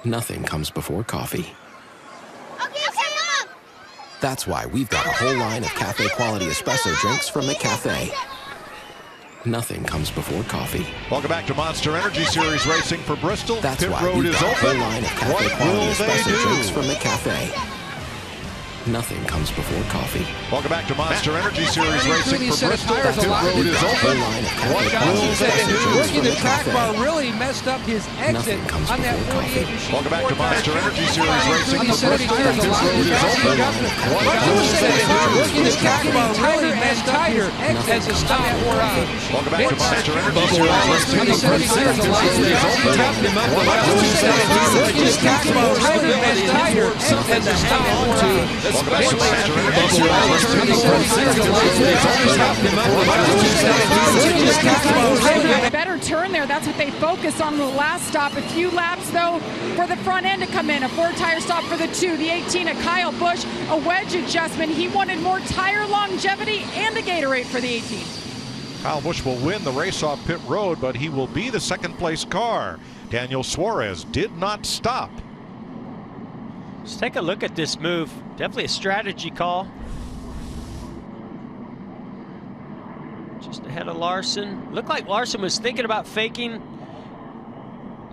Nothing comes before coffee. Okay, Mom. That's why we've got a whole line of cafe-quality espresso drinks from McCafe. Nothing comes before coffee. Welcome back to Monster Energy Series Racing for Bristol. That's Pit why road we've is got a whole open. line of What cafe-quality will they espresso drinks do? from McCafe. Nothing comes before coffee. Welcome back to Monster Energy Series Racing for Bristol. Tires Pit road is open. What will they do? Working the track bar really messed up his exit on that 48 machine. Welcome back to Monster Energy Series Racing for Bristol. Pit Tires road is open. What will they do? Working the track bar really messed up his exit as the stop wore out. Welcome back to Monster Energy Series Racing for Bristol. Pit road is open. What will they do? Working the track bar really messed tighter as the stop wore out. Welcome back to Monster Energy Series Racing for Bristol. Better turn there. That's what they focused on the last stop. A few laps, though, for the front end to come in. A 4-tire stop for the 2. The 18 of Kyle Busch, a wedge adjustment. He wanted more tire longevity and a Gatorade for the 18. Kyle Busch will win the race off pit road, but he will be the second-place car. Daniel Suarez did not stop. Let's take a look at this move. Definitely a strategy call. Just ahead of Larson. Looked like Larson was thinking about faking.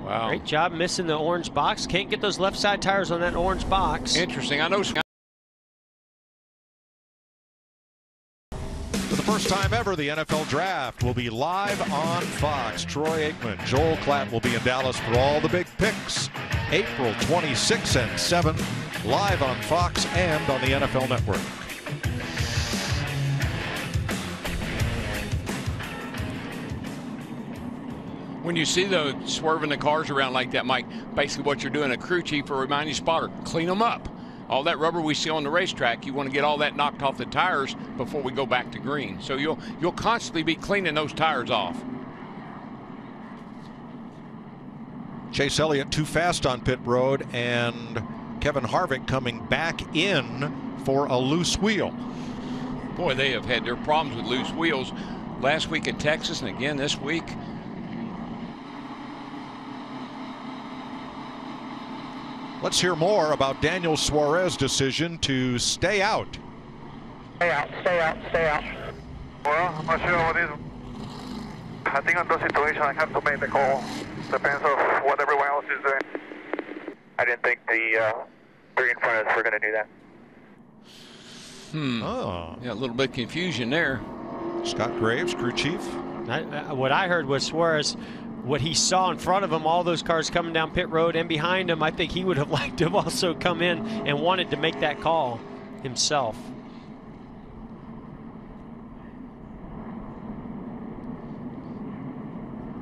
Wow. Great job missing the orange box. Can't get those left side tires on that orange box. Interesting. I know. For the first time ever, the NFL Draft will be live on Fox. Troy Aikman, Joel Klatt will be in Dallas for all the big picks. April 26 and 7, live on Fox and on the NFL Network. When you see those swerving the cars around like that, Mike, basically what you're doing, a crew chief or reminding spotter, clean them up. All that rubber we see on the racetrack, you want to get all that knocked off the tires before we go back to green. So you'll constantly be cleaning those tires off. Chase Elliott too fast on pit road, and Kevin Harvick coming back in for a loose wheel. Boy, they have had their problems with loose wheels last week in Texas and again this week. Let's hear more about Daniel Suarez's decision to stay out. Stay out, stay out, stay out. Well, I'm not sure what is. I think on those situations I have to make the call. Depends on what everyone else is doing. I didn't think the three in front of us were going to do that. Oh. Yeah, a little bit of confusion there. Scott Graves, crew chief. What I heard was Suarez, what he saw in front of him, all those cars coming down pit road and behind him, I think he would have liked to have also come in and wanted to make that call himself.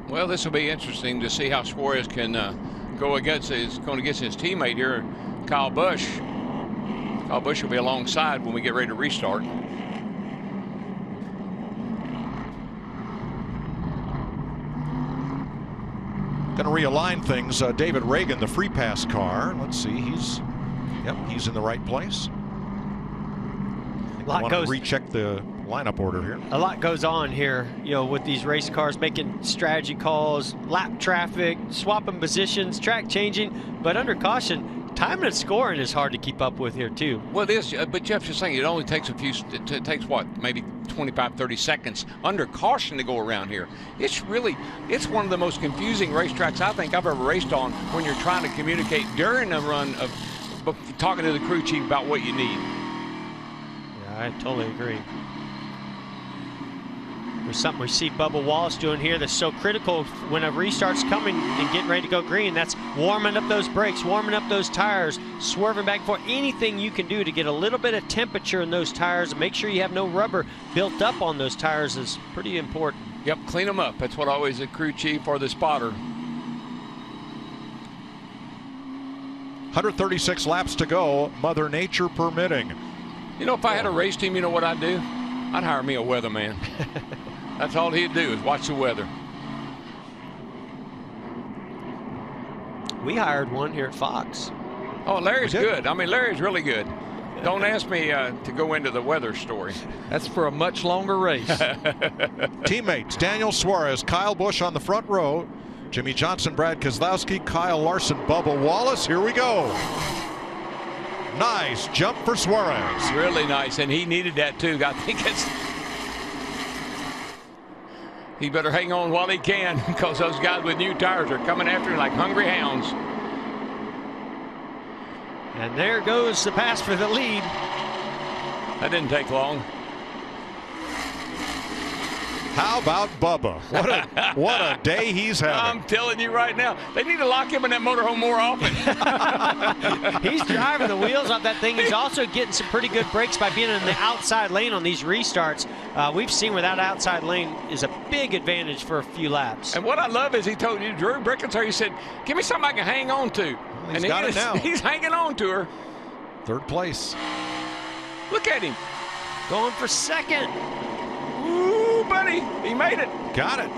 Well, this will be interesting to see how Suarez can go against his teammate here, Kyle Busch. Kyle Busch will be alongside when we get ready to restart. Going to realign things. David Reagan, the free pass car. Let's see, he's in the right place. I want to recheck the lineup order here. A lot goes on here, you know, with these race cars, making strategy calls, lap traffic, swapping positions, track changing, but under caution, timing and scoring is hard to keep up with here too. Well, it is, but Jeff's just saying it only takes it takes what, maybe 25, 30 seconds under caution to go around here. It's one of the most confusing racetracks I think I've ever raced on when you're trying to communicate during a run of talking to the crew chief about what you need. Yeah, I totally agree. There's something we see Bubba Wallace doing here that's so critical when a restart's coming and getting ready to go green. That's warming up those brakes, warming up those tires, swerving back and forth. Anything you can do to get a little bit of temperature in those tires and make sure you have no rubber built up on those tires is pretty important. Yep, clean them up. That's what always the crew chief or the spotter. 136 laps to go, Mother Nature permitting. You know, if I had a race team, you know what I'd do? I'd hire me a weatherman. That's all he'd do is watch the weather. We hired one here at Fox. Oh, Larry's good. I mean, Larry's really good. Don't ask me to go into the weather story. That's for a much longer race. Teammates, Daniel Suarez, Kyle Busch on the front row. Jimmy Johnson, Brad Keselowski, Kyle Larson, Bubba Wallace. Here we go. Nice jump for Suarez. Really nice, and he needed that too. I think he better hang on while he can, because those guys with new tires are coming after him like hungry hounds. And there goes the pass for the lead. That didn't take long. How about Bubba? What a day he's having. I'm telling you right now, they need to lock him in that motorhome more often. He's driving the wheels off that thing. He's also getting some pretty good brakes by being in the outside lane on these restarts. We've seen where that outside lane is a big advantage for a few laps. And what I love is he told you, Drew Brickens, he said, give me something I can hang on to. He's got it now. He's hanging on to her. Third place. Look at him. Going for second. Ooh, buddy, he made it. Got it.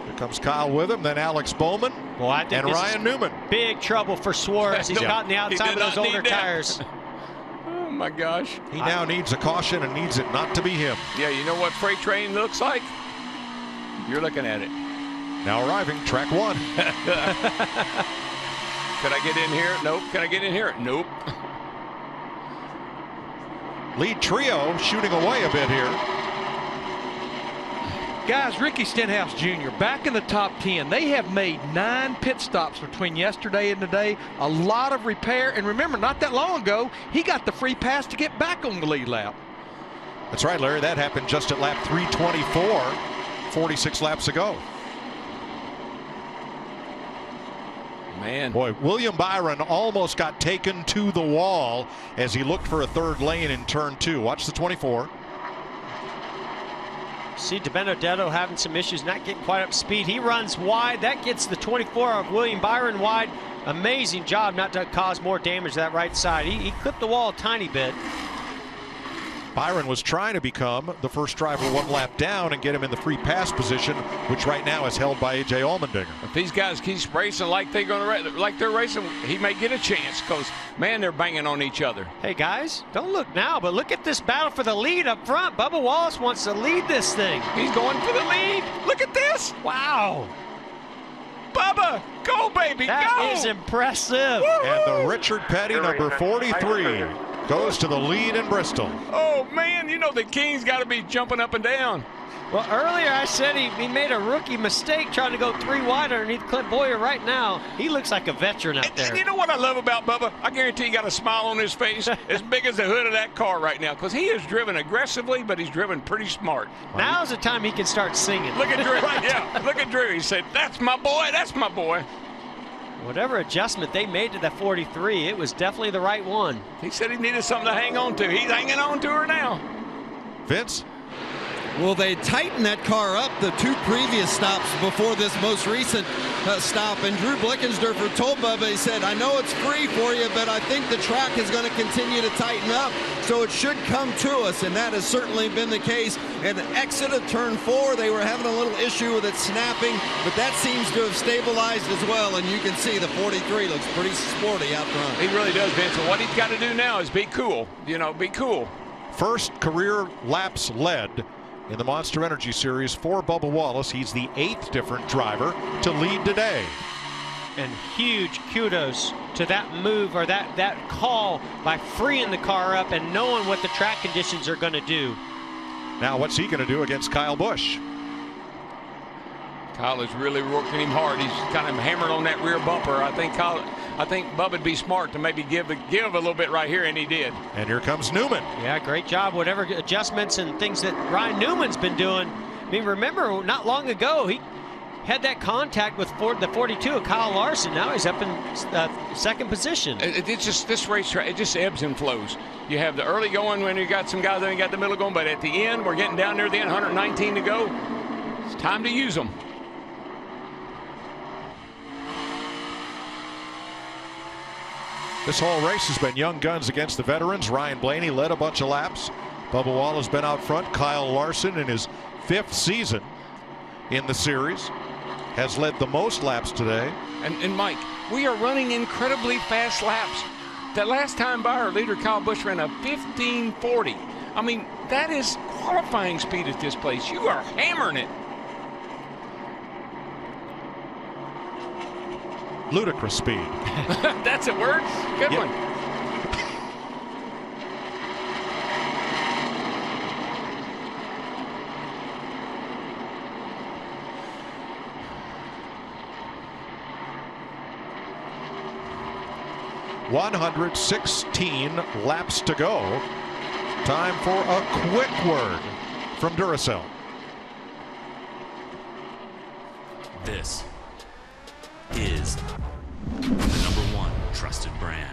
Here comes Kyle with him, then Alex Bowman, and Ryan Newman. Big trouble for Suarez. He's caught in the outside of those older tires. Oh, my gosh. He now needs a caution and needs it not to be him. Yeah, you know what freight train looks like? You're looking at it. Now arriving, track 1. Can I get in here? Nope. Can I get in here? Nope. Lead trio shooting away a bit here. Guys, Ricky Stenhouse Jr. back in the top 10. They have made 9 pit stops between yesterday and today. A lot of repair. And remember, not that long ago, he got the free pass to get back on the lead lap. That's right, Larry. That happened just at lap 324, 46 laps ago. Man. Boy, William Byron almost got taken to the wall as he looked for a third lane in turn 2. Watch the 24. See DiBenedetto having some issues, not getting quite up to speed. He runs wide. That gets the 24 of William Byron wide. Amazing job not to cause more damage to that right side. He clipped the wall a tiny bit. Byron was trying to become the first driver 1 lap down and get him in the free pass position, which right now is held by A.J. Allmendinger. If these guys keep racing like they're racing, he may get a chance, because, man, they're banging on each other. Hey, guys, don't look now, but look at this battle for the lead up front. Bubba Wallace wants to lead this thing. He's going for the lead. Look at this. Wow. Bubba, go, baby, go. That is impressive. Woo-hoo. And the Richard Petty, number 43, goes to the lead in Bristol. Oh, man, you know the King's got to be jumping up and down. Well, earlier I said he made a rookie mistake trying to go 3 wide underneath Clint Boyer. Right now, he looks like a veteran out there. And you know what I love about Bubba? I guarantee he got a smile on his face as big as the hood of that car right now, because he is driven aggressively, but he's driven pretty smart. Now's the time he can start singing. Look at Drew. Yeah, look at Drew. He said, that's my boy, that's my boy. Whatever adjustment they made to that 43, it was definitely the right one. He said he needed something to hang on to. He's hanging on to her now. Vince? Well, they tightened that car up the 2 previous stops before this most recent stop. And Drew Blickensderfer told Bubba, he said, I know it's free for you, but I think the track is going to continue to tighten up, so it should come to us. And that has certainly been the case. And the exit of turn 4, they were having a little issue with it snapping, but that seems to have stabilized as well. And you can see the 43 looks pretty sporty out front. He really does, Vince. And what he's got to do now is be cool. You know, be cool. First career laps led in the Monster Energy Series for Bubba Wallace. He's the 8th different driver to lead today. And huge kudos to that move, or that call by freeing the car up and knowing what the track conditions are going to do. Now what's he going to do against Kyle Busch? Kyle is really working him hard. He's kind of hammered on that rear bumper. I think Bubba would be smart to maybe give a little bit right here, and he did. And here comes Newman. Yeah, great job. Whatever adjustments and things that Ryan Newman's been doing. I mean, remember, not long ago, he had that contact with the 42 of Kyle Larson. Now he's up in second position. It's just this racetrack, it just ebbs and flows. You have the early going when you got some guys there, you got the middle going, but at the end, we're getting down near the end, 119 to go. It's time to use them. This whole race has been young guns against the veterans. Ryan Blaney led a bunch of laps. Bubba Wallace has been out front. Kyle Larson, in his 5th season in the series, has led the most laps today. And Mike, we are running incredibly fast laps. That last time by, our leader Kyle Busch ran a 15:40. I mean, that is qualifying speed at this place. You are hammering it. Ludicrous speed. That's a word? Good one. $116 laps to go. Time for a quick word from Duracell. This is the #1 trusted brand.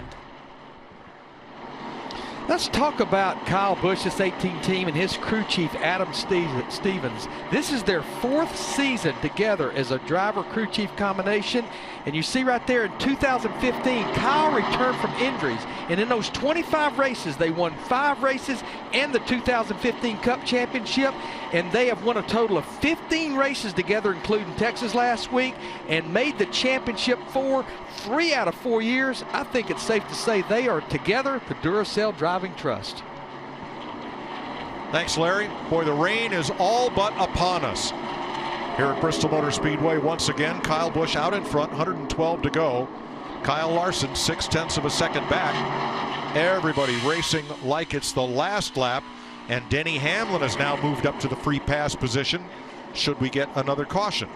Let's talk about Kyle Busch, this 18 team, and his crew chief, Adam Stevens. This is their 4th season together as a driver-crew chief combination. And you see right there in 2015, Kyle returned from injuries. And in those 25 races, they won 5 races and the 2015 Cup Championship. And they have won a total of 15 races together, including Texas last week, and made the championship 3 out of 4 years. I think it's safe to say they are together, the Duracell Driving Trust. Thanks, Larry. Boy, the rain is all but upon us here at Bristol Motor Speedway. Once again, Kyle Busch out in front, 112 to go. Kyle Larson 0.6 of a second back. Everybody racing like it's the last lap. And Denny Hamlin has now moved up to the free pass position should we get another caution.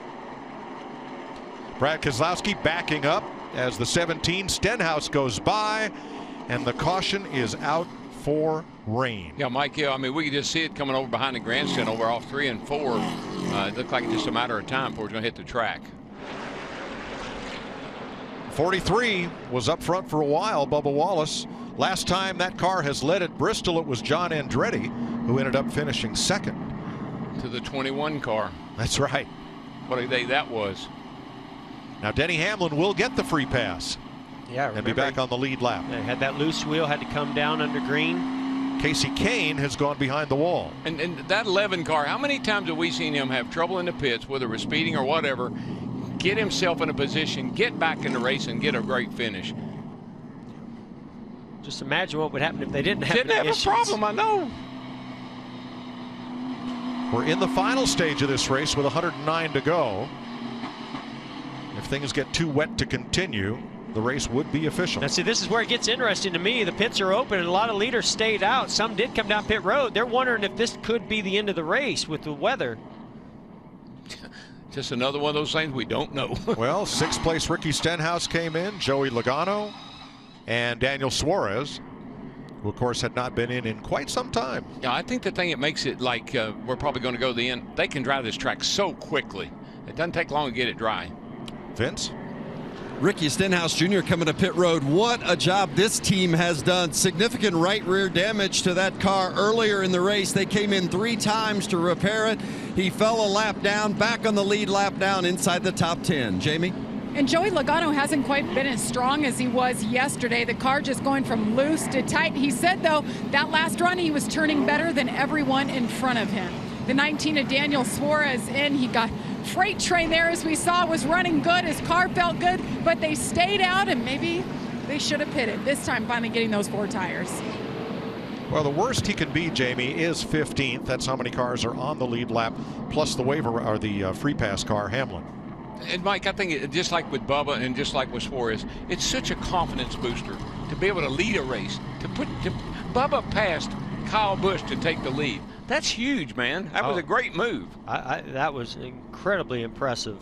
Brad Keselowski backing up as the 17 Stenhouse goes by, and the caution is out for rain. Yeah, Mike, I mean, we could just see it coming over behind the grandstand over off 3 and 4. It looked like just a matter of time before it's going to hit the track. 43 was up front for a while, Bubba Wallace. Last time that car has led at Bristol, it was John Andretti who ended up finishing second. To the 21 car. That's right. What a day that was. Now Denny Hamlin will get the free pass. Yeah, and be back on the lead lap. They had that loose wheel, had to come down under green. Casey Kane has gone behind the wall. And that 11 car, how many times have we seen him have trouble in the pits, whether it was speeding or whatever, get himself in a position, get back in the race, and get a great finish? Just imagine what would happen if they didn't have a problem, I know. We're in the final stage of this race with 109 to go. If things get too wet to continue, the race would be official. Now see, this is where it gets interesting to me. The pits are open and a lot of leaders stayed out. Some did come down pit road. They're wondering if this could be the end of the race with the weather. Just another one of those things we don't know. Well, 6th place Ricky Stenhouse came in, Joey Logano, and Daniel Suarez, who of course had not been in quite some time. Yeah, I think the thing that makes it like we're probably going to go to the end, they can drive this track so quickly. It doesn't take long to get it dry. Vince? Ricky Stenhouse Jr. coming to pit road. What a job this team has done. Significant right rear damage to that car earlier in the race. They came in 3 times to repair it. He fell a lap down, back on the lead lap down inside the top 10. Jamie? And Joey Logano hasn't quite been as strong as he was yesterday. The car just going from loose to tight. He said, though, that last run he was turning better than everyone in front of him. The 19 of Daniel Suarez in. He got Freight Train there, as we saw, was running good. His car felt good, but they stayed out, and maybe they should have pitted. This time, finally getting those 4 tires. Well, the worst he can be, Jamie, is 15th. That's how many cars are on the lead lap, plus the waiver or the free pass car, Hamlin. And Mike, I think just like with Bubba and just like with Suarez, it's such a confidence booster to be able to lead a race. Bubba passed Kyle Busch to take the lead. That's huge, man. That was a great move. That was incredibly impressive.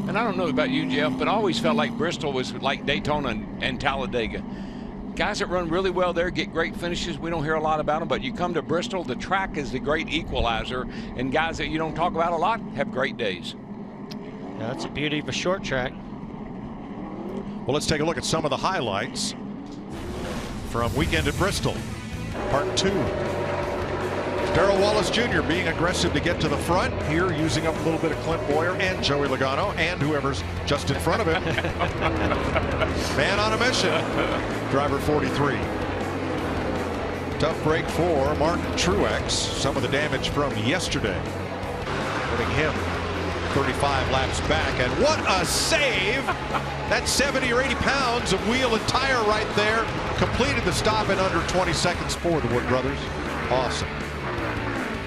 And I don't know about you, Jeff, but I always felt like Bristol was like Daytona and Talladega. Guys that run really well there get great finishes. We don't hear a lot about them, but you come to Bristol, the track is the great equalizer, and guys that you don't talk about a lot have great days. Yeah, that's the beauty of a short track. Well, let's take a look at some of the highlights from Weekend at Bristol, Part 2. Darrell Wallace Jr. being aggressive to get to the front here, using up a little bit of Clint Boyer and Joey Logano and whoever's just in front of him. Man on a mission, driver 43. Tough break for Martin Truex. Some of the damage from yesterday, putting him 35 laps back, and what a save! That 70 or 80 pounds of wheel and tire right there completed the stop in under 20 seconds for the Wood brothers. Awesome.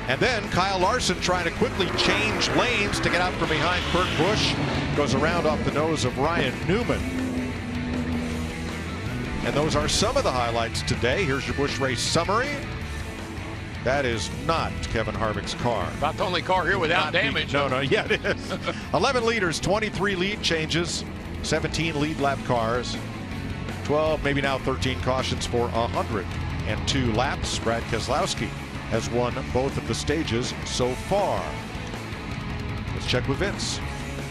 And then Kyle Larson trying to quickly change lanes to get out from behind Kurt Busch. Goes around off the nose of Ryan Newman. And those are some of the highlights today. Here's your Busch race summary. That is not Kevin Harvick's car. About the only car here without damage. No, yeah, it is. 11 leaders, 23 lead changes, 17 lead lap cars, 12, maybe now 13 cautions for 102 laps. Brad Keselowski has won both of the stages so far. Let's check with Vince.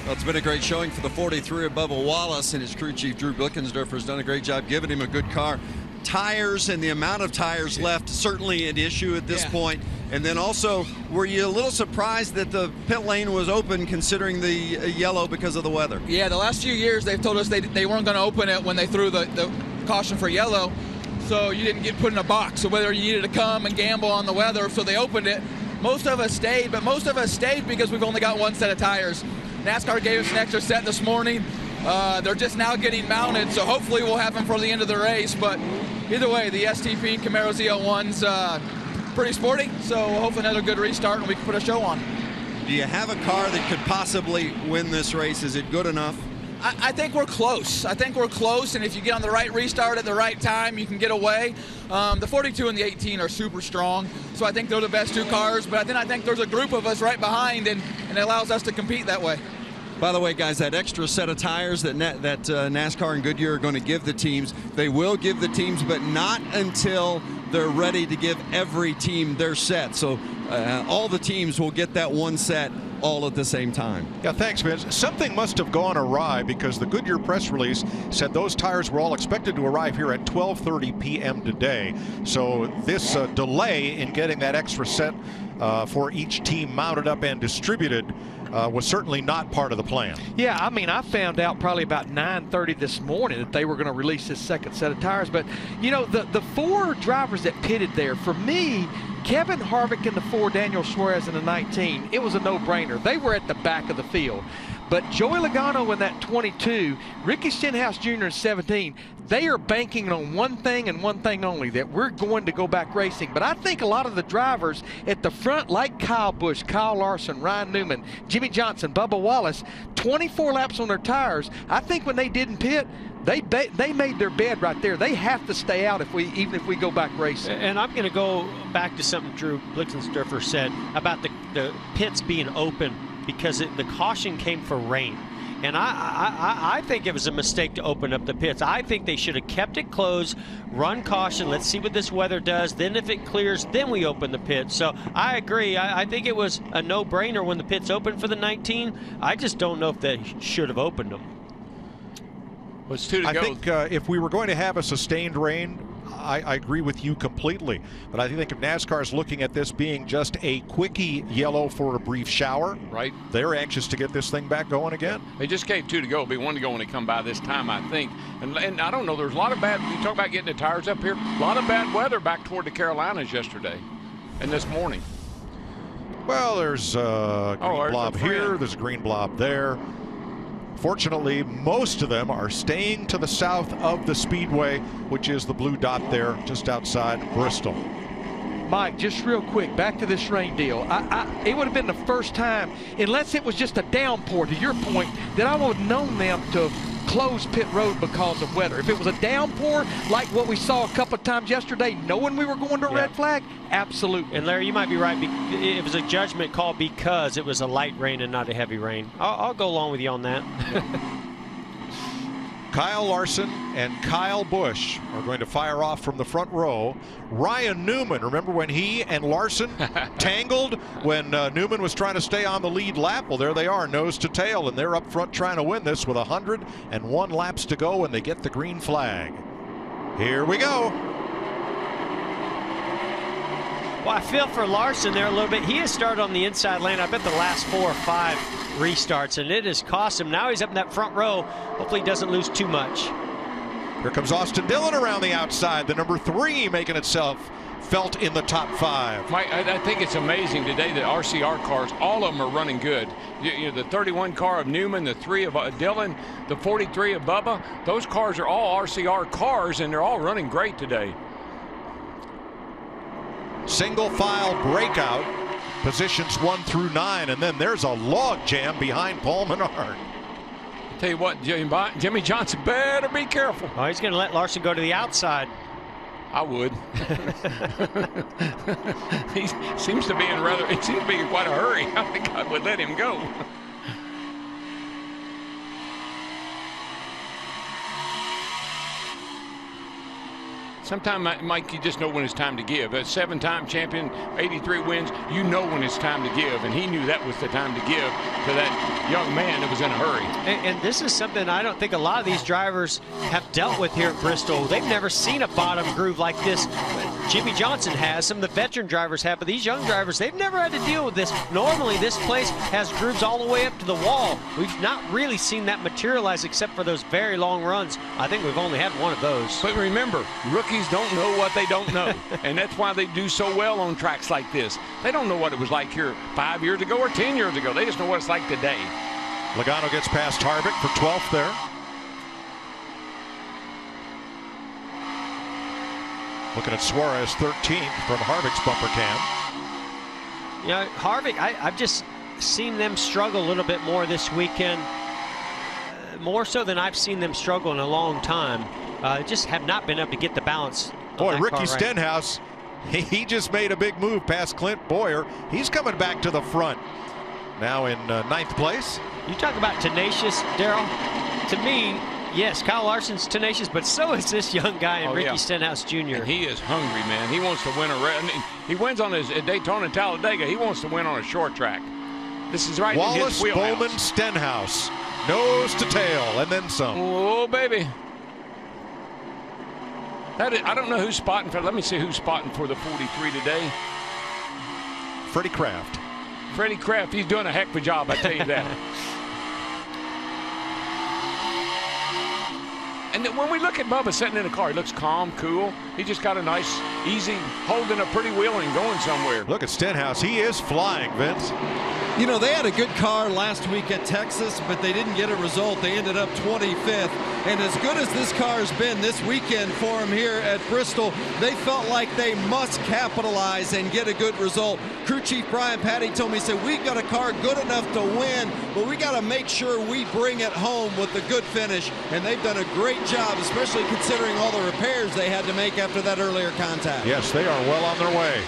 Well, it's been a great showing for the 43 of Bubba Wallace, and his crew chief Drew Blickensderfer has done a great job giving him a good car. Tires and the amount of tires left certainly an issue at this point. And then also, were you a little surprised that the pit lane was open considering the yellow because of the weather? Yeah, the last few years they've told us they weren't going to open it when they threw the caution for yellow, so you didn't get put in a box. So whether you needed to come and gamble on the weather, so they opened it. Most of us stayed, but most of us stayed because we've only got one set of tires. NASCAR gave us an extra set this morning. They're just now getting mounted, so hopefully we'll have them for the end of the race. But either way, the STP Camaro Z01's pretty sporty, so hopefully another good restart and we can put a show on. Do you have a car that could possibly win this race? Is it good enough? I think we're close. I think we're close, and if you get on the right restart at the right time, you can get away. The 42 and the 18 are super strong, so I think they're the best two cars, but then I think there's a group of us right behind, and it allows us to compete that way. By the way, guys, that extra set of tires that NASCAR and Goodyear are going to give the teams, they will give the teams, but not until they're ready to give every team their set. So all the teams will get that one set all at the same time. Yeah, thanks, Vince. Something must have gone awry because the Goodyear press release said those tires were all expected to arrive here at 12:30 p.m. today. So this delay in getting that extra set for each team mounted up and distributed was certainly not part of the plan. Yeah, I mean, I found out probably about 9:30 this morning that they were going to release this second set of tires. But, you know, the four drivers that pitted there, for me, Kevin Harvick in the 4, Daniel Suarez in the 19, it was a no-brainer. They were at the back of the field. But Joey Logano in that 22, Ricky Stenhouse Jr. in 17, they are banking on one thing and one thing only, that we're going to go back racing. But I think a lot of the drivers at the front, like Kyle Busch, Kyle Larson, Ryan Newman, Jimmy Johnson, Bubba Wallace, 24 laps on their tires. I think when they didn't pit, they made their bed right there. They have to stay out even if we go back racing. And I'm going to go back to something Drew Blickensderfer said about the pits being open because the caution came for rain. And I think it was a mistake to open up the pits. I think they should have kept it closed, run caution, let's see what this weather does. Then if it clears, then we open the pits. So I agree. I think it was a no-brainer when the pits opened for the 19. I just don't know if they should have opened them. Well, it's 2 to go. I think if we were going to have a sustained rain, I agree with you completely. But I think if NASCAR is looking at this being just a quickie yellow for a brief shower, right? They're anxious to get this thing back going again. They just gave 2 to go. It'll be 1 to go when they come by this time, I think. And I don't know, there's a lot of bad, you talk about getting the tires up here, a lot of bad weather back toward the Carolinas yesterday and this morning. Well, there's a green blob here, there's a green blob there. Fortunately, most of them are staying to the south of the Speedway, which is the blue dot there just outside Bristol. Mike, just real quick, back to this rain deal. It would have been the first time, unless it was just a downpour, to your point, that I would have known them to close pit road because of weather. If it was a downpour, like what we saw a couple of times yesterday, knowing we were going to a red flag, absolutely. And Larry, you might be right. It was a judgment call because it was a light rain and not a heavy rain. I'll go along with you on that. Kyle Larson and Kyle Busch are going to fire off from the front row. Ryan Newman, remember when he and Larson tangled when Newman was trying to stay on the lead lap? Well, there they are, nose to tail, and they're up front trying to win this with 101 laps to go, and they get the green flag. Here we go. Well, I feel for Larson there a little bit. He has started on the inside lane, I bet the last 4 or 5 restarts, and it has cost him. Now he's up in that front row. Hopefully he doesn't lose too much. Here comes Austin Dillon around the outside, the number 3 making itself felt in the top 5. Mike, I think it's amazing today that RCR cars, all of them are running good. You know, the 31 car of Newman, the 3 of Dillon, the 43 of Bubba, those cars are all RCR cars, and they're all running great today. Single file breakout positions 1 through 9, and then there's a log jam behind Paul Menard. Tell you what, Jimmy Johnson better be careful. Oh, he's going to let Larson go to the outside. I would. He seems to be in quite a hurry. I think I would let him go. Sometimes, Mike, you just know when it's time to give. A 7-time champion, 83 wins, you know when it's time to give. And he knew that was the time to give to that young man that was in a hurry. And this is something I don't think a lot of these drivers have dealt with here at Bristol. They've never seen a bottom groove like this. Jimmy Johnson has, some of the veteran drivers have, but these young drivers, they've never had to deal with this. Normally, this place has grooves all the way up to the wall. We've not really seen that materialize except for those very long runs. I think we've only had one of those. But remember, rookies don't know what they don't know. And that's why they do so well on tracks like this. They don't know what it was like here 5 years ago or 10 years ago. They just know what it's like today. Logano gets past Harvick for 12th there. Looking at Suarez 13th from Harvick's bumper cam. You know, Harvick, I've just seen them struggle a little bit more this weekend. More so than I've seen them struggle in a long time. Just have not been able to get the balance. Boy, Ricky Stenhouse, he just made a big move past Clint Boyer. He's coming back to the front. Now in 9th place. You talk about tenacious, Darrell. To me, yes, Kyle Larson's tenacious, but so is this young guy in Ricky Stenhouse Jr. And he is hungry, man. He wants to win a race. He wins on his Daytona and Talladega. He wants to win on a short track. This is right in his wheelhouse. Wallace, Bowman, Stenhouse, nose to tail, and then some. Oh, baby. I don't know who's spotting for. Let me see who's spotting for the 43 today. Freddie Kraft. Freddie Kraft, he's doing a heck of a job, I tell you that. And then when we look at Bubba sitting in the car, he looks calm, cool. He just got a nice, easy, holding a pretty wheel and going somewhere. Look at Stenhouse. He is flying, Vince. You know, they had a good car last week at Texas, but they didn't get a result. They ended up 25th. And as good as this car has been this weekend for them here at Bristol, they felt like they must capitalize and get a good result. Crew Chief Brian Patty told me, he said, we've got a car good enough to win, but we got to make sure we bring it home with a good finish. And they've done a great job, especially considering all the repairs they had to make after that earlier contact. Yes, they are well on their way.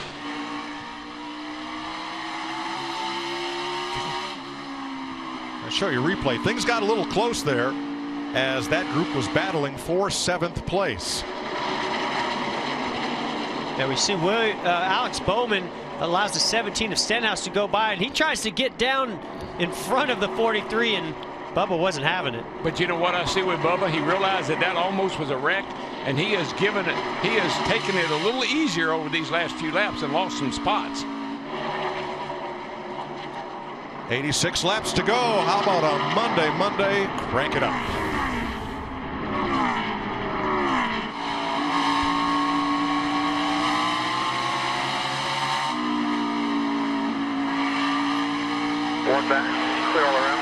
I'll show you a replay. Things got a little close there as that group was battling for 7th place. Now we see Alex Bowman allows the 17 of Stenhouse to go by, and he tries to get down in front of the 43, and Bubba wasn't having it. But you know what I see with Bubba? He realized that almost was a wreck, and he has taken it a little easier over these last few laps and lost some spots. 86 laps to go. How about a Monday? Crank it up. One back, clear all around.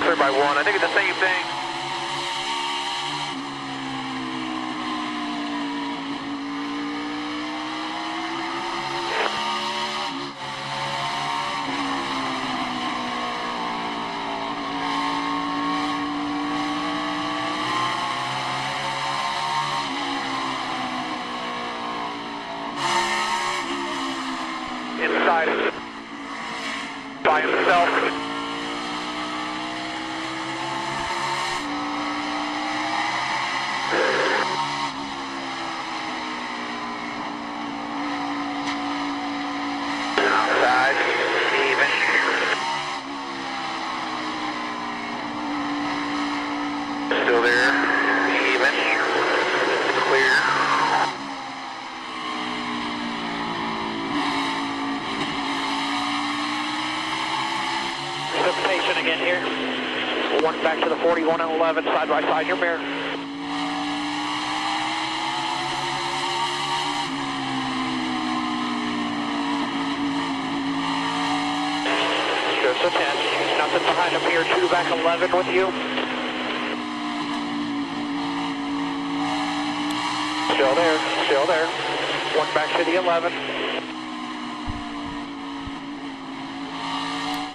Clear by 1. I think it's the same thing. Inside by himself. Outside, even. Still there, even. Clear. Again here. One back to the 41 and 11, side by side, your mirror. There's a 10. Nothing behind him here. 2 back 11 with you. Still there, still there. One back to the 11.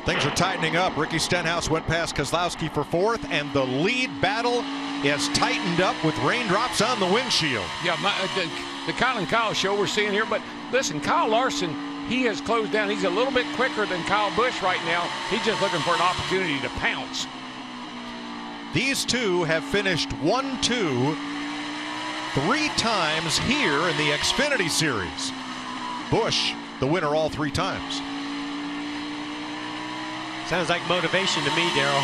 Things are tightening up. Ricky Stenhouse went past Keselowski for 4th, and the lead battle is tightened up with raindrops on the windshield. Yeah, the Kyle and Kyle show we're seeing here. But listen, Kyle Larson, he has closed down. He's a little bit quicker than Kyle Busch right now. He's just looking for an opportunity to pounce. These two have finished 1-2 3 times here in the Xfinity Series. Busch, the winner all 3 times. Sounds like motivation to me, Darrell,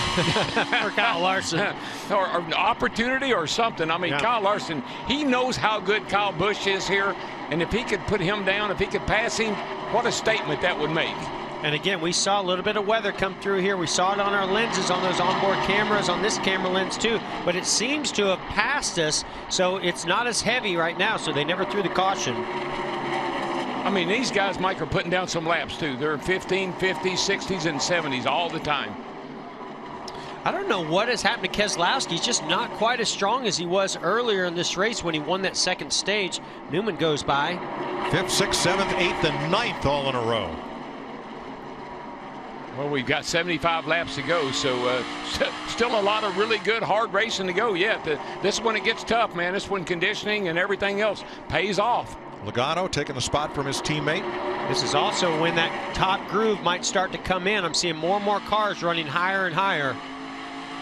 for Kyle Larson. or an opportunity or something. I mean, yeah. Kyle Larson, he knows how good Kyle Busch is here. And if he could put him down, if he could pass him, what a statement that would make. And again, we saw a little bit of weather come through here. We saw it on our lenses, on those onboard cameras, on this camera lens too. But it seems to have passed us, so it's not as heavy right now, so they never threw the caution. I mean, these guys, Mike, are putting down some laps too. They're 15, 50s, 60s, and 70s all the time. I don't know what has happened to Keselowski. He's just not quite as strong as he was earlier in this race when he won that second stage. Newman goes by. 5th, 6th, 7th, 8th, and 9th all in a row. Well, we've got 75 laps to go, so still a lot of really good, hard racing to go yet. This is when it gets tough, man. This is when conditioning and everything else pays off. Logano taking a spot from his teammate. This is also when that top groove might start to come in. I'm seeing more and more cars running higher and higher.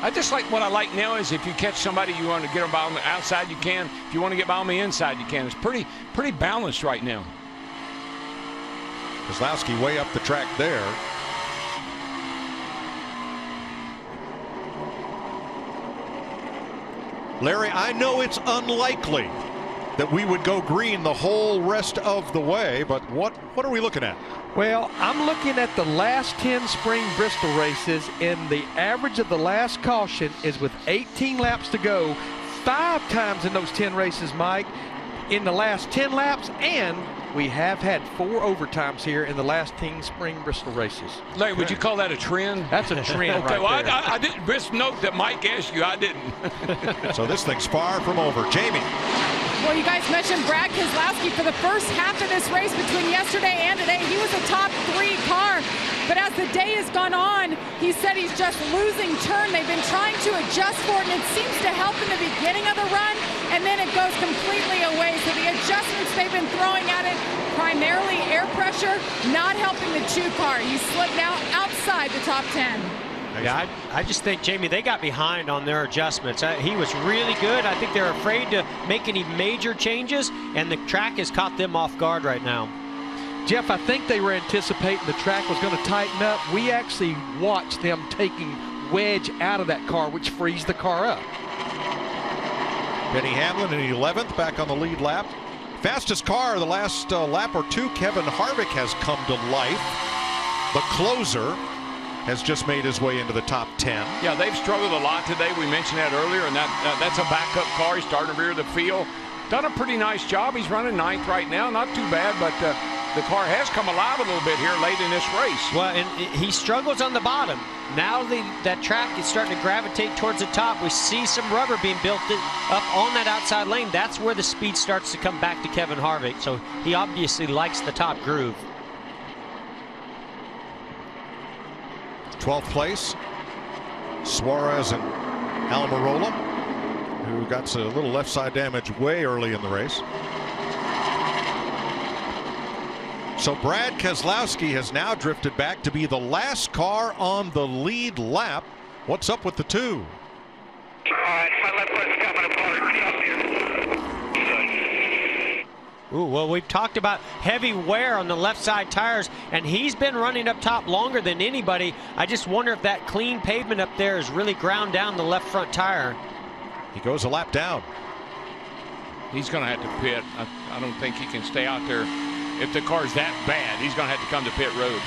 I just like what I like now is if you catch somebody, you want to get them by on the outside, you can. If you want to get by on the inside, you can. It's pretty balanced right now. Keselowski way up the track there. Larry, I know it's unlikely that we would go green the whole rest of the way, but what are we looking at? Well, I'm looking at the last 10 spring Bristol races, and the average of the last caution is with 18 laps to go, 5 times in those 10 races, Mike, in the last 10 laps, and we have had 4 overtimes here in the last 10 spring Bristol races. Larry, would you call that a trend? That's a trend. Okay, right well, there. I didn't just note that Mike asked you. I didn't. So this thing's far from over. Jamie. Well, you guys mentioned Brad Keselowski for the first half of this race between yesterday and today. He was a top 3 car, but as the day has gone on, he said he's just losing turn. They've been trying to adjust for it, and it seems to help in the beginning of the run, and then it goes completely away. So the adjustments they've been throwing at it, primarily air pressure, not helping the 2 car. He slipped now outside the top 10. Yeah, I just think, Jamie, they got behind on their adjustments. He was really good. I think they're afraid to make any major changes, and the track has caught them off guard right now. Jeff, I think they were anticipating the track was going to tighten up. We actually watched them taking wedge out of that car, which frees the car up. Denny Hamlin in 11th, back on the lead lap. Fastest car the last lap or 2, Kevin Harvick has come to life. The closer has just made his way into the top 10. Yeah, they've struggled a lot today. We mentioned that earlier, and that's a backup car. He's starting to rear the field. Done a pretty nice job. He's running 9th right now. Not too bad, but the car has come alive a little bit here late in this race. Well, and he struggles on the bottom. Now that track is starting to gravitate towards the top. We see some rubber being built up on that outside lane. That's where the speed starts to come back to Kevin Harvick. So he obviously likes the top groove. 12th place, Suarez and Almirola, who got a little left side damage way early in the race. So Brad Keselowski has now drifted back to be the last car on the lead lap. What's up with the 2? All right, my left foot's coming apart. Stop here. Ooh, well, we've talked about heavy wear on the left side tires, and he's been running up top longer than anybody. I just wonder if that clean pavement up there has really ground down the left front tire. He goes a lap down. He's going to have to pit. I don't think he can stay out there. If the car's that bad, he's going to have to come to pit road.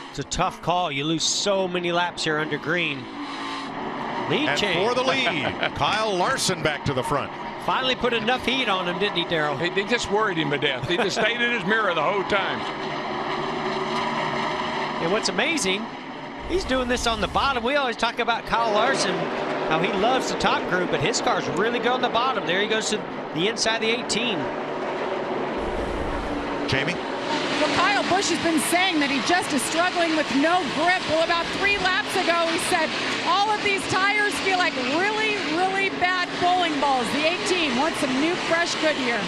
It's a tough call. You lose so many laps here under green. Lead and change. For the lead, Kyle Larson back to the front. Finally put enough heat on him, didn't he, Darrell? They just worried him to death. He just stayed in his mirror the whole time. And what's amazing, he's doing this on the bottom. We always talk about Kyle Larson how he loves the top group, but his car's really good on the bottom. There he goes to the inside of the 18. Jamie? Well, Kyle Busch has been saying that he just is struggling with no grip. Well, about 3 laps ago, he said all of these tires feel like really, really bad bowling balls. The 18 wants some new, fresh Goodyear.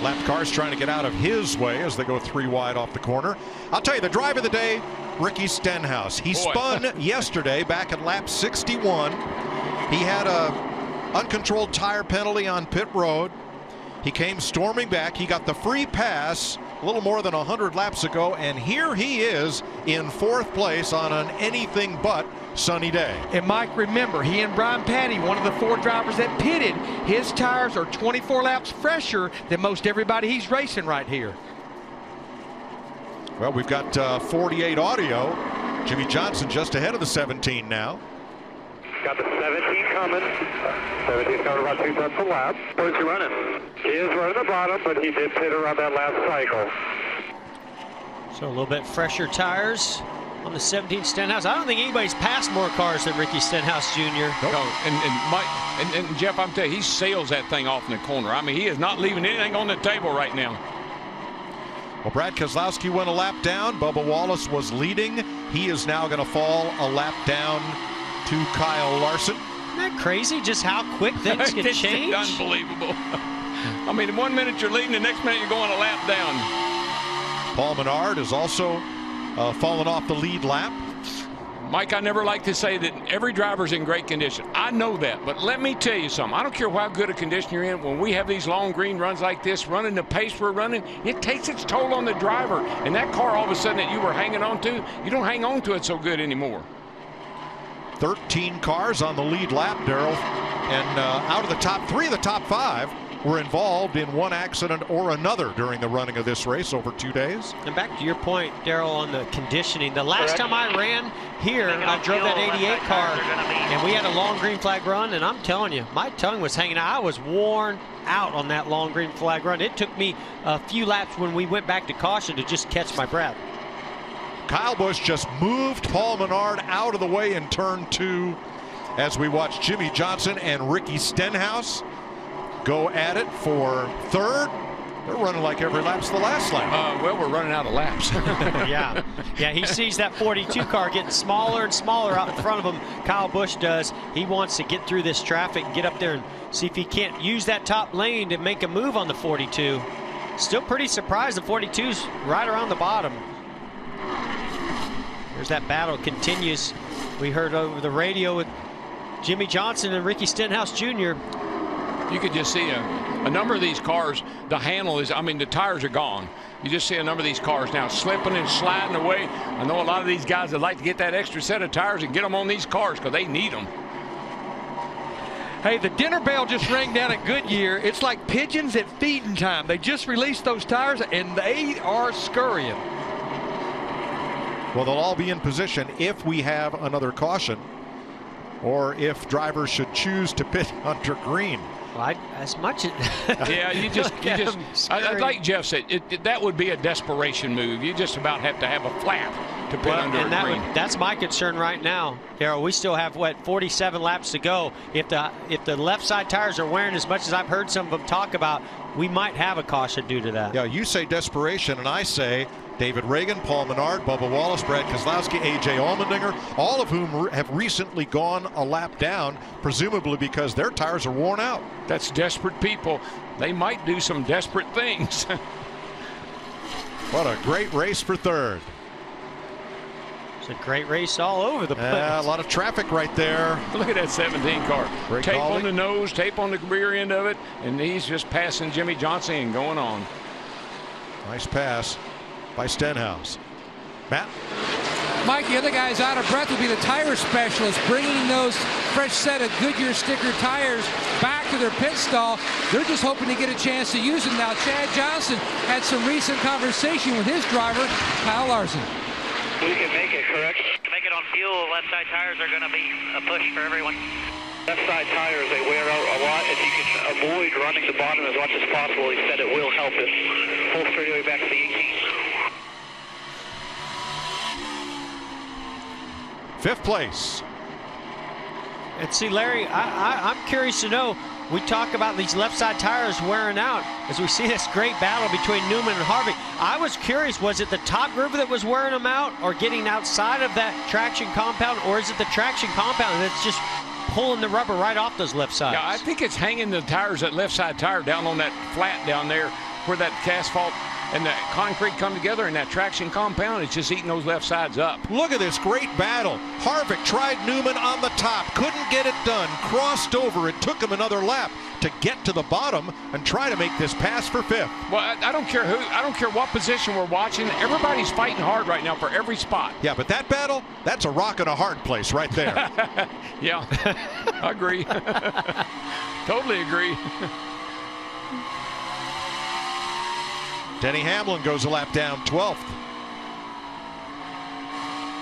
Lap cars trying to get out of his way as they go 3 wide off the corner. I'll tell you, the drive of the day, Ricky Stenhouse. He spun yesterday back at lap 61. He had a uncontrolled tire penalty on pit road. He came storming back. He got the free pass a little more than 100 laps ago, and here he is in 4th place on an anything but sunny day. And Mike, remember, he and Brian Patty, one of the 4 drivers that pitted, his tires are 24 laps fresher than most everybody he's racing right here. Well, we've got 48 audio. Jimmy Johnson just ahead of the 17 now. Got the 17 coming. 17 coming about 2 tenths a lap. Where's he running? He is running the bottom, but he did pit around that last cycle. So a little bit fresher tires on the 17 Stenhouse. I don't think anybody's passed more cars than Ricky Stenhouse Jr. Nope. No, and Jeff, I'm telling you, he sails that thing off in the corner. I mean, he is not leaving anything on the table right now. Well, Brad Keselowski went a lap down. Bubba Wallace was leading. He is now going to fall a lap down to Kyle Larson. Isn't that crazy just how quick things can change? Unbelievable. I mean, 1 minute you're leading, the next minute you're going a lap down. Paul Menard has also fallen off the lead lap. Mike, I never like to say that every driver's in great condition. I know that, but let me tell you something. I don't care how good a condition you're in. When we have these long green runs like this, running the pace we're running, it takes its toll on the driver. And that car, all of a sudden, that you were hanging on to, you don't hang on to it so good anymore. 13 cars on the lead lap, Darrell, and out of the top 3 of the top 5 were involved in one accident or another during the running of this race over 2 days. And back to your point, Darrell, on the conditioning. The last time I ran here, I drove that 88 car, and we had a long green flag run, and I'm telling you, my tongue was hanging out. I was worn out on that long green flag run. It took me a few laps when we went back to caution to just catch my breath. Kyle Busch just moved Paul Menard out of the way in turn 2 as we watch Jimmy Johnson and Ricky Stenhouse go at it for 3rd. They're running like every lap's the last lap. Well, we're running out of laps. Yeah, he sees that 42 car getting smaller and smaller out in front of him. Kyle Busch does. He wants to get through this traffic and get up there and see if he can't use that top lane to make a move on the 42. Still pretty surprised the 42's right around the bottom. There's that battle continues. We heard over the radio with Jimmy Johnson and Ricky Stenhouse Jr. You could just see a number of these cars, the handle is, I mean, the tires are gone. You just see a number of these cars now slipping and sliding away. I know a lot of these guys would like to get that extra set of tires and get them on these cars because they need them. Hey, the dinner bell just rang down at Goodyear. It's like pigeons at feeding time. They just released those tires, and they are scurrying. Well, they'll all be in position if we have another caution or if drivers should choose to pit under green. Well, as much as yeah, you just like Jeff said, that would be a desperation move. You just about have to have a flat to pit under a green. That's my concern right now, Darrell. We still have 47 laps to go. If the left side tires are wearing as much as I've heard some of them talk about, we might have a caution due to that. Yeah, you say desperation, and I say David Reagan, Paul Menard, Bubba Wallace, Brad Keselowski, A.J. Allmendinger, all of whom have recently gone a lap down, presumably because their tires are worn out. That's desperate people. They might do some desperate things. What a great race for 3rd. It's a great race all over the place. A lot of traffic right there. Look at that 17 car. Great tape calling. On the nose, tape on the rear end of it, and he's just passing Jimmy Johnson and going on. Nice pass by Stenhouse. Matt? Mike, the other guy's out of breath would be the tire specialist, bringing those fresh set of Goodyear sticker tires back to their pit stall. They're just hoping to get a chance to use them. Now, Chad Johnson had some recent conversation with his driver, Kyle Larson. We can make it, correct? Make it on fuel. Left side tires are going to be a push for everyone. Left side tires, they wear out a lot. If you can avoid running the bottom as much as possible, he said it will help it. Full straightaway back to the 18. 5th place And see, Larry, I'm curious to know, we talk about these left side tires wearing out as we see this great battle between Newman and Harvick. I was curious, was it the top groove that was wearing them out or getting outside of that traction compound, or is it the traction compound that's just pulling the rubber right off those left sides? Yeah, I think it's hanging the tires, that left side tire down on that flat down there where that asphalt and that concrete come together, and that traction compound is just eating those left sides up. Look at this great battle. Harvick tried Newman on the top, couldn't get it done, crossed over. It took him another lap to get to the bottom and try to make this pass for fifth. Well, I don't care who, I don't care what position we're watching. Everybody's fighting hard right now for every spot. Yeah, but that battle, that's a rock and a hard place right there. Yeah, I agree. Totally agree. Denny Hamlin goes a lap down, 12th.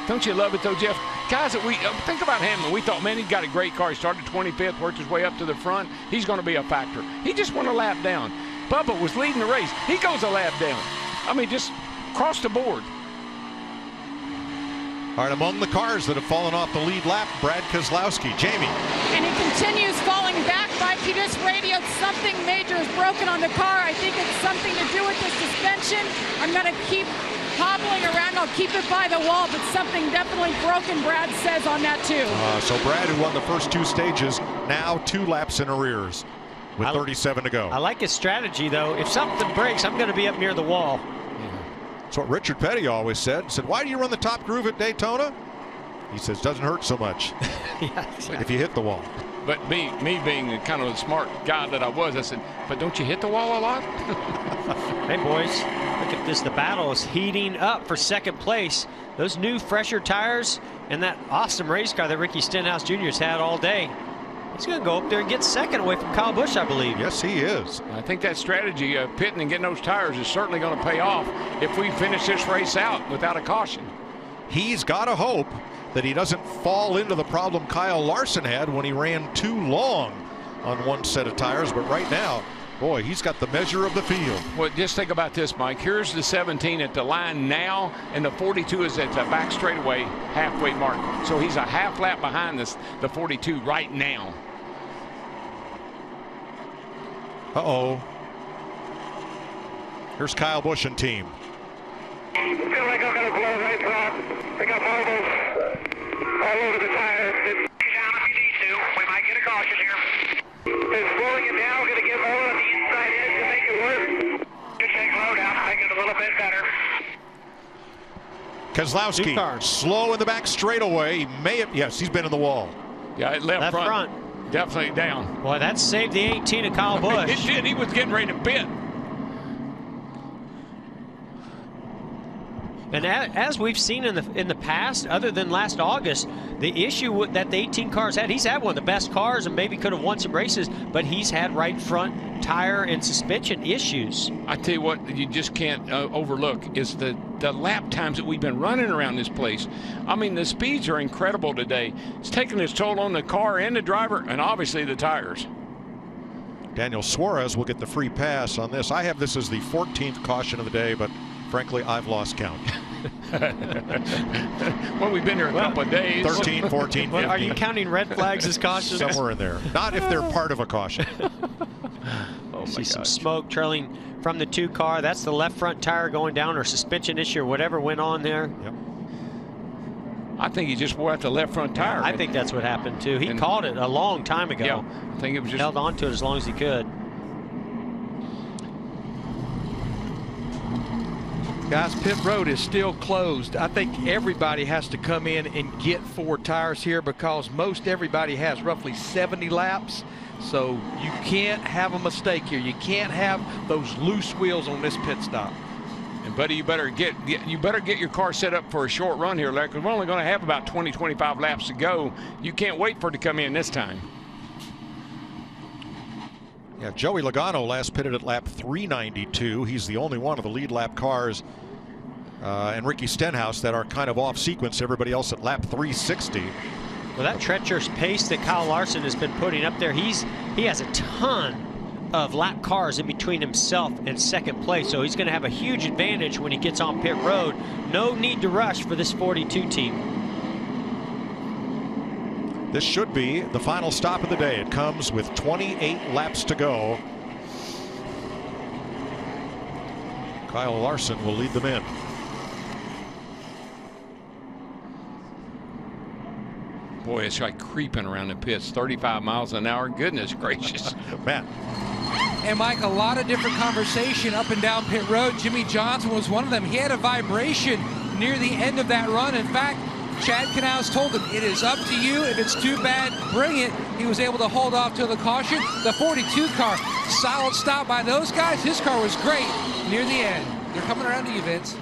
Don't you love it, though, Jeff? Guys, that we think about Hamlin. We thought, man, he got a great car. He started 25th, worked his way up to the front. He's going to be a factor. He just went a lap down. Bubba was leading the race. He goes a lap down. I mean, just across the board. All right, among the cars that have fallen off the lead lap, Brad Keselowski. Jamie. And he continues falling back. Mike, he just radioed something major is broken on the car. I think it's something to do with the suspension. I'm going to keep hobbling around. I'll keep it by the wall, but something definitely broken, Brad says on that too. So Brad, who won the first two stages, now 2 laps in arrears with 37 to go. I like his strategy, though. If something breaks, I'm going to be up near the wall. That's what Richard Petty always said. He said, why do you run the top groove at Daytona? He says, doesn't hurt so much if you hit the wall. But me being kind of the smart guy that I was, I said, but don't you hit the wall a lot? Hey, boys, look at this. The battle is heating up for second place. Those new, fresher tires and that awesome race car that Ricky Stenhouse Jr. has had all day. He's going to go up there and get second away from Kyle Busch, I believe. Yes, he is. I think that strategy of pitting and getting those tires is certainly going to pay off if we finish this race out without a caution. He's got to hope that he doesn't fall into the problem Kyle Larson had when he ran too long on one set of tires. But right now, boy, he's got the measure of the field. Well, just think about this, Mike. Here's the 17 at the line now, and the 42 is at the back straightaway halfway mark. So he's a half lap behind the 42 right now. Uh-oh. Here's Kyle Busch and team. I feel like I'm going to blow right through. I got all over the tires. Down if you need to. We might get a caution here. It's slowing it down. We're going to get lower on the inside edge to make it work. Just take low down. Make it a little bit better. Keselowski slow in the back straightaway. He may have, yes, he's been in the wall. Yeah, left front. Definitely down. Boy, that saved the 18 of Kyle Busch. It did. He was getting ready to pit. And as we've seen in the past, other than last August, the issue that the 18 cars had, he's had one of the best cars and maybe could have won some races, but he's had right front tire and suspension issues. I tell you what, you just can't overlook is the lap times that we've been running around this place. I mean, the speeds are incredible today. It's taking its toll on the car and the driver and obviously the tires. Daniel Suarez will get the free pass on this. I have this as the 14th caution of the day, but frankly, I've lost count. Well, we've been here a couple of days. 13, 14, 15. Are you counting red flags as cautions? Somewhere in there. Not if they're part of a caution. Oh, see some smoke trailing from the 2 car. That's the left front tire going down, or suspension issue, or whatever went on there. Yep. I think he just wore out the left front tire. I think that's what happened too. He called it a long time ago. Yeah, I think it was just held on to it as long as he could. Guys, pit road is still closed. I think everybody has to come in and get 4 tires here because most everybody has roughly 70 laps. So you can't have a mistake here. You can't have those loose wheels on this pit stop. And buddy, you better get your car set up for a short run here, Larry, because we're only going to have about 20-25 laps to go. You can't wait for it to come in this time. Yeah, Joey Logano last pitted at lap 392. He's the only one of the lead lap cars and Ricky Stenhouse that are kind of off sequence. Everybody else at lap 360. Well, that treacherous pace that Kyle Larson has been putting up there, he has a ton of lap cars in between himself and second place, so he's going to have a huge advantage when he gets on pit road. No need to rush for this 42 team. This should be the final stop of the day. It comes with 28 laps to go. Kyle Larson will lead them in. Boy, it's like creeping around the pits. 35 miles an hour. Goodness gracious. Matt. And Mike, a lot of different conversation up and down pit road. Jimmy Johnson was one of them. He had a vibration near the end of that run. In fact, Chad Knaus told him, it is up to you. If it's too bad, bring it. He was able to hold off to the caution. The 42 car, solid stop by those guys. His car was great near the end. They're coming around to you, Vince.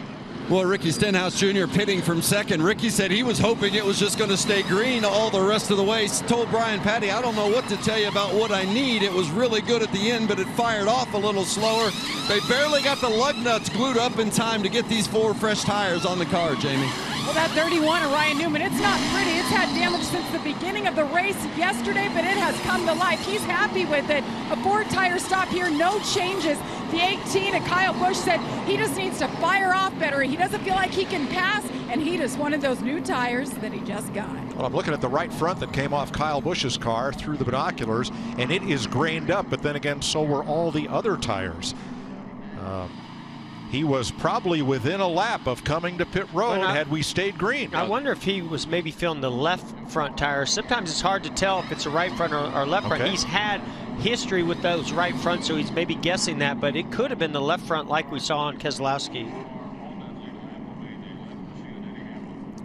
Well, Ricky Stenhouse Jr. pitting from second. Ricky said he was hoping it was just going to stay green all the rest of the way. He told Brian Patty, I don't know what to tell you about what I need. It was really good at the end, but it fired off a little slower. They barely got the lug nuts glued up in time to get these 4 fresh tires on the car, Jamie. Well, that 31 of Ryan Newman, it's not pretty. It's had damage since the beginning of the race yesterday, but it has come to life. He's happy with it. A 4-tire stop here, no changes. The 18 of Kyle Busch said he just needs to fire off better. He doesn't feel like he can pass, and he just wanted those new tires that he just got. Well, I'm looking at the right front that came off Kyle Busch's car through the binoculars, and it is grained up, but then again, so were all the other tires. He was probably within a lap of coming to pit road had we stayed green. I wonder if he was maybe feeling the left front tire. Sometimes it's hard to tell if it's a right front or left front. He's had history with those right fronts, so he's maybe guessing that, but it could have been the left front like we saw on Keselowski.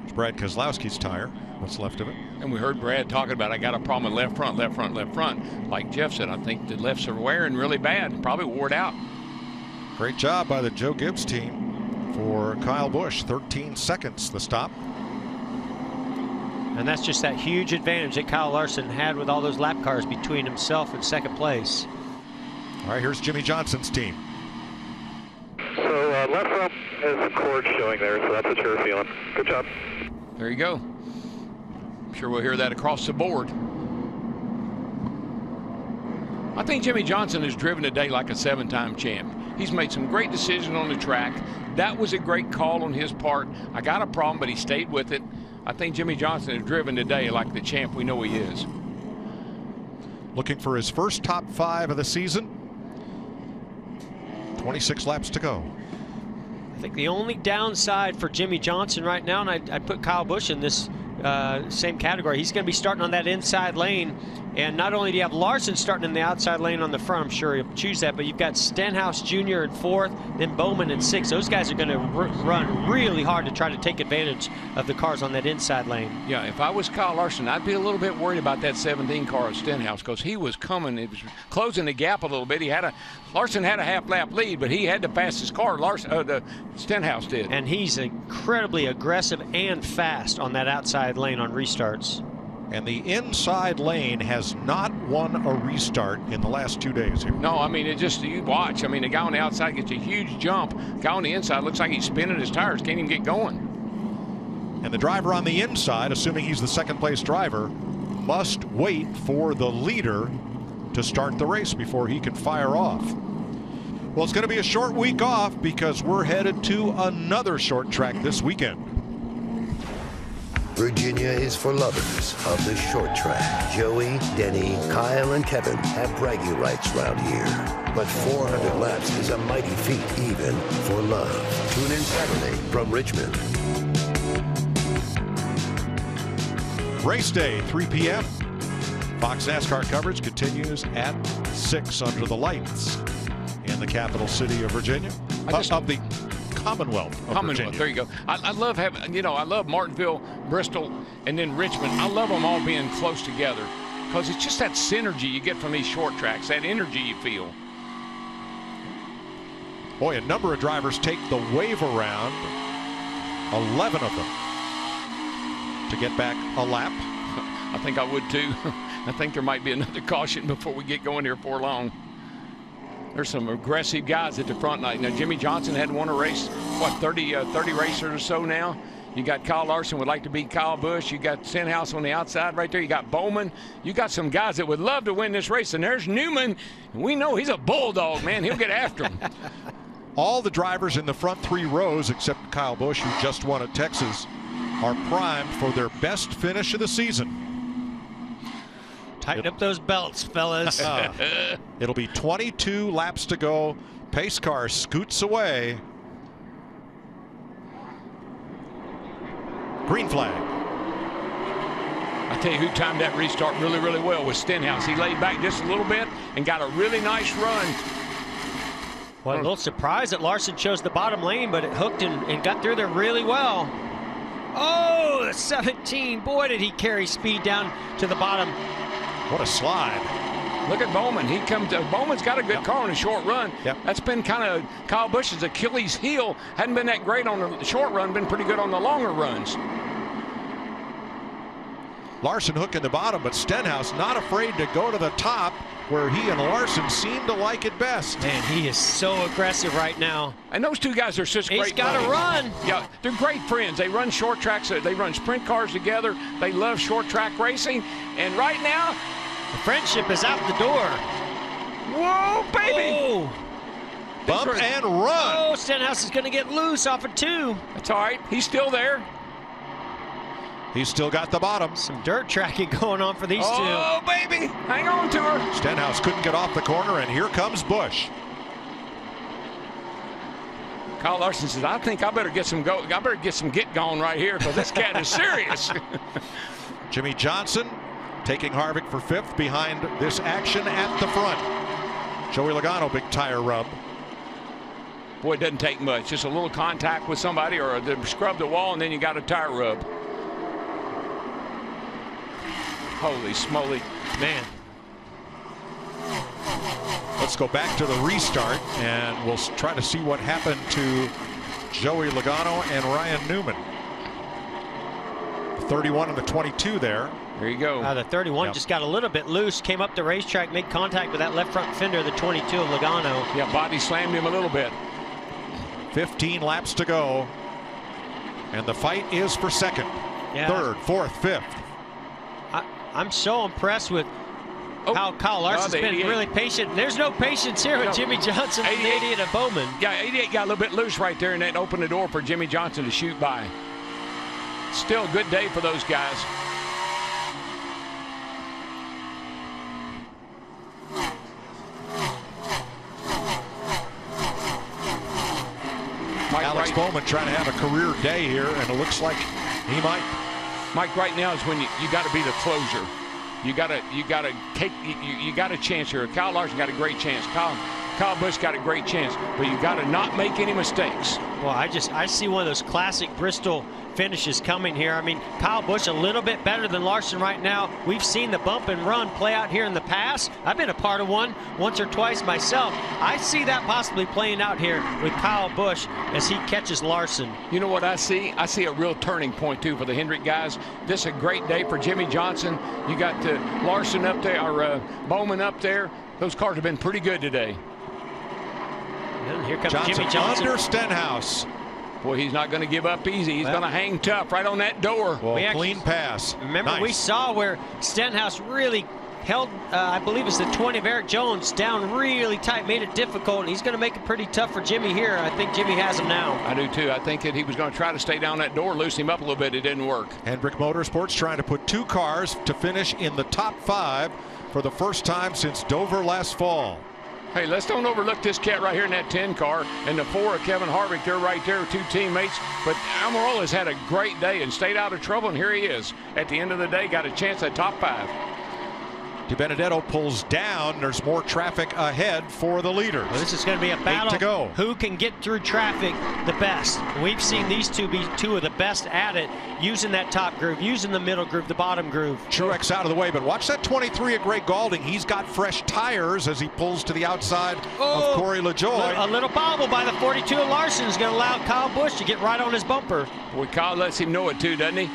It's Brad Keselowski's tire, what's left of it. And we heard Brad talking about, I got a problem with left front, left front, left front. Like Jeff said, I think the lefts are wearing really bad, probably wore it out. Great job by the Joe Gibbs team for Kyle Busch. 13 seconds the stop. And that's just that huge advantage that Kyle Larson had with all those lap cars between himself and second place. All right, here's Jimmy Johnson's team. So left front is the cord showing there, so that's what you're feeling. Good job. There you go. I'm sure we'll hear that across the board. I think Jimmy Johnson has driven today like a 7-time champ. He's made some great decisions on the track. That was a great call on his part. I got a problem, but he stayed with it. I think Jimmy Johnson has driven today like the champ we know he is. Looking for his first top 5 of the season. 26 laps to go. I think the only downside for Jimmy Johnson right now, and I'd put Kyle Busch in this same category, he's going to be starting on that inside lane. And not only do you have Larson starting in the outside lane on the front, I'm sure he'll choose that, but you've got Stenhouse Jr. in 4th, then Bowman in 6th. Those guys are going to run really hard to try to take advantage of the cars on that inside lane. Yeah, if I was Kyle Larson, I'd be a little bit worried about that 17 car at Stenhouse because he was coming, it was closing the gap a little bit. Larson had a half-lap lead, but he had the fastest car. Stenhouse did. And he's incredibly aggressive and fast on that outside lane on restarts. And the inside lane has not won a restart in the last 2 days here. No, I mean, you watch. I mean, the guy on the outside gets a huge jump. The guy on the inside looks like he's spinning his tires, can't even get going. And the driver on the inside, assuming he's the second place driver, must wait for the leader to start the race before he can fire off. Well, it's going to be a short week off because we're headed to another short track this weekend. Virginia is for lovers of the short track. Joey, Denny, Kyle, and Kevin have bragging rights round here. But 400 laps is a mighty feat even for love. Tune in Saturday from Richmond. Race day, 3 p.m. Fox NASCAR coverage continues at 6 under the lights in the capital city of Virginia, of the Commonwealth of Virginia. There you go. I love having, I love Martinsville, Bristol, and then Richmond. I love them all being close together because it's just that synergy you get from these short tracks, that energy you feel. Boy, a number of drivers take the wave around, 11 of them, to get back a lap. I think I would too. I think there might be another caution before we get going here for long. There's some aggressive guys at the front line. Now, Jimmy Johnson had won a race, what, 30 racers or so now. You got Kyle Larson would like to beat Kyle Busch. You got Stenhouse on the outside right there. You got Bowman. You got some guys that would love to win this race. And there's Newman. And we know he's a bulldog, man. He'll get after him. All the drivers in the front 3 rows, except Kyle Busch, who just won at Texas, are primed for their best finish of the season. Tighten up those belts, fellas. It'll be 22 laps to go. Pace car scoots away. Green flag. I tell you who timed that restart really, really well was Stenhouse. He laid back just a little bit and got a really nice run. Well, a little surprised that Larson chose the bottom lane, but it hooked and got through there really well. Oh, the 17. Boy, did he carry speed down to the bottom. What a slide. Look at Bowman. Bowman's got a good car on a short run. That's been kind of Kyle Busch's Achilles heel. Hadn't been that great on the short run, been pretty good on the longer runs. Larson hooking the bottom, but Stenhouse not afraid to go to the top where he and Larson seem to like it best. Man, he is so aggressive right now. And those two guys are such great He's got to run. Yeah, they're great friends. They run short tracks. They run sprint cars together. They love short track racing. And right now, the friendship is out the door. Whoa, baby. Oh. Bump and run. Oh, Stenhouse is going to get loose off of 2. That's all right. He's still there. He's still got the bottom. Some dirt tracking going on for these two. Oh, baby. Hang on to her. Stenhouse couldn't get off the corner, and here comes Busch. Kyle Larson says, I think I better get some get going right here because this cat is serious. Jimmy Johnson taking Harvick for 5th behind this action at the front. Joey Logano, big tire rub. Boy, it doesn't take much. Just a little contact with somebody or scrub the wall, and then you got a tire rub. Holy smoly, man. Let's go back to the restart, and we'll try to see what happened to Joey Logano and Ryan Newman. 31 and the 22 there. There you go. The 31 just got a little bit loose, came up the racetrack, made contact with that left front fender, the 22 of Logano. Yeah, body slammed him a little bit. 15 laps to go, and the fight is for 2nd, 3rd, 4th, 5th. I'm so impressed with how Kyle Larson's been really patient. There's no patience here with Jimmy Johnson, 88 and Bowman. Yeah, 88 got a little bit loose right there, and that opened the door for Jimmy Johnson to shoot by. Still a good day for those guys. Alex Bowman trying to have a career day here, and it looks like he might. Mike, right now is when you got to be the closer. You got a chance here. Kyle Larson got a great chance. Kyle Busch got a great chance, but you got to not make any mistakes. Well, I see one of those classic Bristol finishes coming here. I mean, Kyle Busch a little bit better than Larson right now. We've seen the bump and run play out here in the past. I've been a part of one once or twice myself. I see that possibly playing out here with Kyle Busch as he catches Larson. You know what I see? I see a real turning point, too, for the Hendrick guys. This is a great day for Jimmy Johnson. You got Larson up there, or Bowman up there. Those cars have been pretty good today. And here comes Johnson Jimmy Johnson. Under Stenhouse. Boy, he's not going to give up easy. He's going to hang tough right on that door. Well, clean pass. Remember, we saw where Stenhouse really held, I believe it's the 20 of Eric Jones, down really tight, made it difficult, and he's going to make it pretty tough for Jimmy here. I think Jimmy has him now. I do, too. I think that he was going to try to stay down that door, loosen him up a little bit. It didn't work. Hendrick Motorsports trying to put 2 cars to finish in the top 5 for the first time since Dover last fall. Hey, let's don't overlook this cat right here in that 10 car. And the 4 of Kevin Harvick, they're right there, 2 teammates. But Almirola's had a great day and stayed out of trouble, and here he is. At the end of the day, got a chance at top 5. DiBenedetto pulls down. There's more traffic ahead for the leaders. Well, this is going to be a battle. 8 to go. Who can get through traffic the best? We've seen these two be 2 of the best at it, using that top groove, using the middle groove, the bottom groove. Truex out of the way, but watch that 23 of Greg Gaulding. He's got fresh tires as he pulls to the outside of Corey LaJoie. A little bobble by the 42 of Larson is going to allow Kyle Busch to get right on his bumper. Boy, Kyle lets him know it too, doesn't he?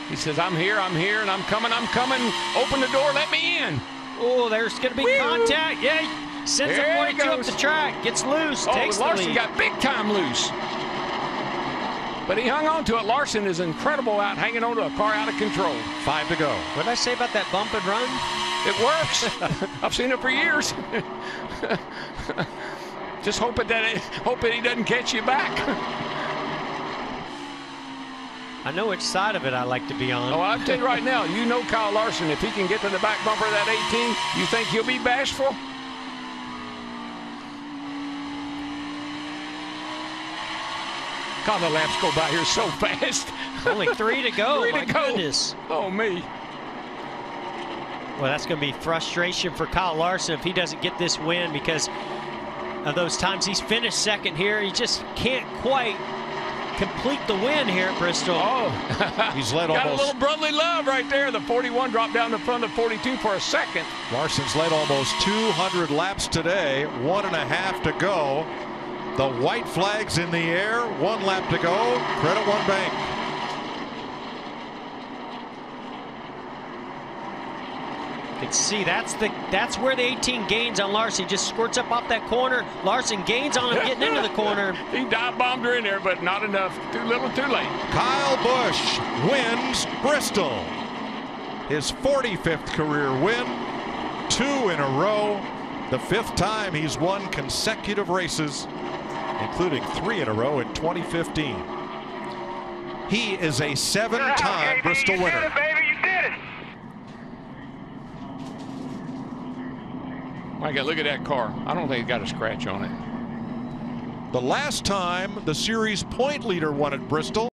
He says, I'm here, and I'm coming. Open the door, let me in. Oh, there's going to be contact. Yeah, sends the 42 up the track, gets loose, takes the lead. Larson got big time loose. But he hung on to it. Larson is incredible out hanging on to a car out of control. 5 to go. What did I say about that bump and run? It works. I've seen it for years. Just hope that he doesn't catch you back. I know which side of it I like to be on. Oh, I'll tell you right now, you know Kyle Larson, if he can get to the back bumper of that 18, you think he'll be bashful? God, the laps go by here so fast. Only 3 to go. 3 My to go. goodness. Oh, me. Well, that's going to be frustration for Kyle Larson if he doesn't get this win, because of those times he's finished second here. He just can't quite complete the win here at Bristol. Oh, he's led got almost. a little brotherly love right there. The 41 dropped down to front of the 42 for a second. Larson's led almost 200 laps today. 1.5 to go. The white flag's in the air. 1 lap to go. Credit One Bank. You can see that's where the 18 gains on Larson. He just squirts up off that corner. Larson gains on him getting into the corner. He dive bombed her in there, but not enough. Too little, too late. Kyle Busch wins Bristol. His 45th career win. 2 in a row. The 5th time he's won consecutive races, including 3 in a row in 2015. He is a 7-time Bristol winner. You did it, baby, you did it. My God, look at that car. I don't think it got a scratch on it. The last time the series point leader won at Bristol